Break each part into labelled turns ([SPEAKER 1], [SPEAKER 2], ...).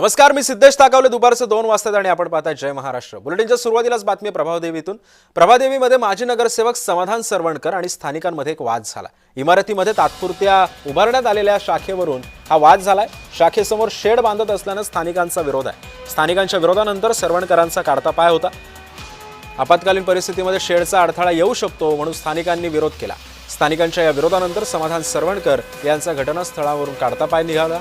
[SPEAKER 1] नमस्कार, मी सिद्धेश ताकावले. दुपारचे 2 वाजतात आणि आपण पाहता जय महाराष्ट्र. बुलेटिनच्या सुरुवातीलाच बातमी प्रभादेवीतून. प्रभादेवीमध्ये माजी नगरसेवक समाधान सरवणकर आणि स्थानिकांमध्ये एक वाद झाला. इमारतीमध्ये तात्पुरत्या उभारण्यात आलेल्या शाखेवरून हा वाद झालाय. शाखेसमोर शेड बांधत असल्याने स्थानिकांचा विरोध आहे. स्थानिकांच्या विरोधानंतर सरवणकरांचा काढता पाय होता. आपत्कालीन परिस्थितीमध्ये शेडचा अडथळा येऊ शकतो म्हणून स्थानिकांनी विरोध केला. स्थानिकांच्या या विरोधानंतर समाधान सरवणकर यांचा घटनास्थळावरून काढता पाय निघाला.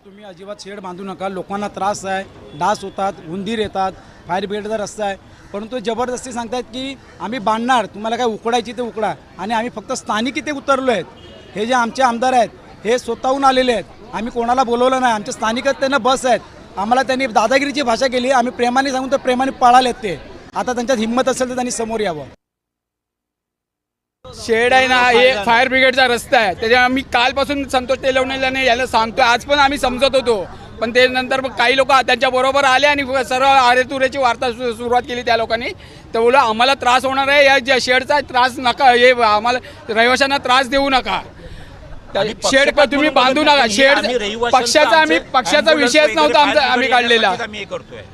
[SPEAKER 2] तुम्ही अजिबात शेड बांधू नका, लोकांना त्रास आहे, डास होतात, उंदीर येतात, फायर ब्रिगेडचा रस्ता आहे, परंतु जबरदस्ती सांगतात की आम्ही बांधणार, तुम्हाला काय उकडायची ते उकडा. आणि आम्ही फक्त स्थानिक इथे उतरलो आहेत. हे जे आमचे आमदार आहेत हे स्वतःहून आलेले आहेत. आम्ही कोणाला बोलवलं नाही. आमचे स्थानिकच त्यांना बस आहेत. आम्हाला त्यांनी दादागिरीची भाषा केली. आम्ही प्रेमाने सांगून तर प्रेमाने पळालेत ते. आता त्यांच्यात हिंमत असेल तर त्यांनी समोर यावं.
[SPEAKER 3] शेड आहे ना, हे फायर ब्रिगेडचा रस्ता आहे. त्याच्या आम्ही कालपासून संतोष तेलवणेला याला सांगतोय. आज पण आम्ही समजत होतो, पण ते नंतर काही लोक त्यांच्या बरोबर आले आणि सर्व आरेतुरेची वार्ता सुरुवात केली त्या लोकांनी. तर बोला आम्हाला त्रास होणार आहे, या ज्या शेडचा त्रास नका, हे आम्हाला रहिवाशांना त्रास देऊ नका. शेड तुम्ही बांधू नका. शेड पक्षाचा विषयच नव्हता आमचा. आम्ही काढलेला,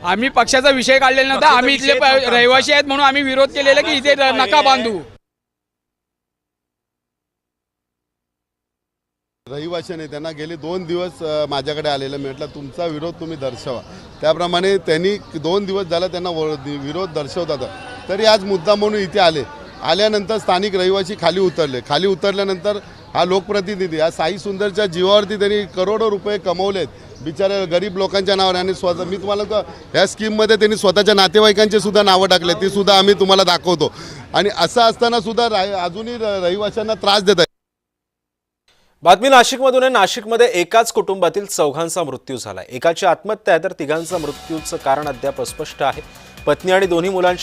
[SPEAKER 3] आम्ही पक्षाचा विषय काढलेला नव्हता. आम्ही इथले रहिवासी आहेत म्हणून आम्ही विरोध केलेला की इथे नका बांधू.
[SPEAKER 4] रहिवाशाने त्यांना गेले 2 दिवस माझ्याकडे आलेलं. म्हटलं तुमचा विरोध तुम्ही दर्शवा. त्याप्रमाणे त्यांनी 2 दिवस झाला त्यांना विरोध दर्शवतात. तरी आज मुद्दा म्हणून इथे आल्यानंतर स्थानिक रहिवासी खाली उतरल्यानंतर हा लोकप्रतिनिधी या साई सुंदरच्या जीवावरती त्यांनी करोडो रुपये कमवलेत बिचारे गरीब लोकांच्या नावाने. आणि स्वतः मी तुम्हाला ह्या स्कीममध्ये त्यांनी स्वतःच्या नातेवाईकांचे सुद्धा नावं टाकले, ती सुद्धा आम्ही तुम्हाला दाखवतो. आणि असं असताना सुद्धा अजूनही रहिवाशांना त्रास देत आहे.
[SPEAKER 1] बातमी नाशिकमधून आहे. नाशिकमध्ये एकाच कुटुंबातील 4घांचा मृत्यू झाला. एकाची आत्महत्या आहे तर 3घांचा मृत्यूचं कारण अद्याप अस्पष्ट आहे. पत्नी आणि दोन्ही मुलांची